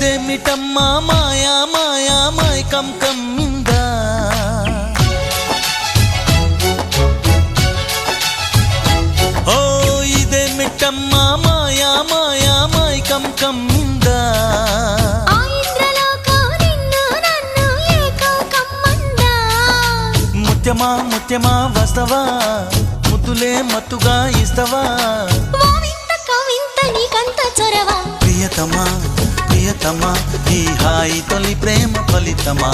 ఇదేమిటమ్మా మాయా మాయా మైకం కమ్మిందా ఓ ఇదేమిటమ్మా మాయా మాయా మైకం కమ్మిందా ముత్యమా ముత్యమా వస్తవా ముద్దులే మత్తుగా ఇస్తవా ప్రియతమా ప్రియతమా ఈ హాయి తొలి ప్రేమ ఫలితమా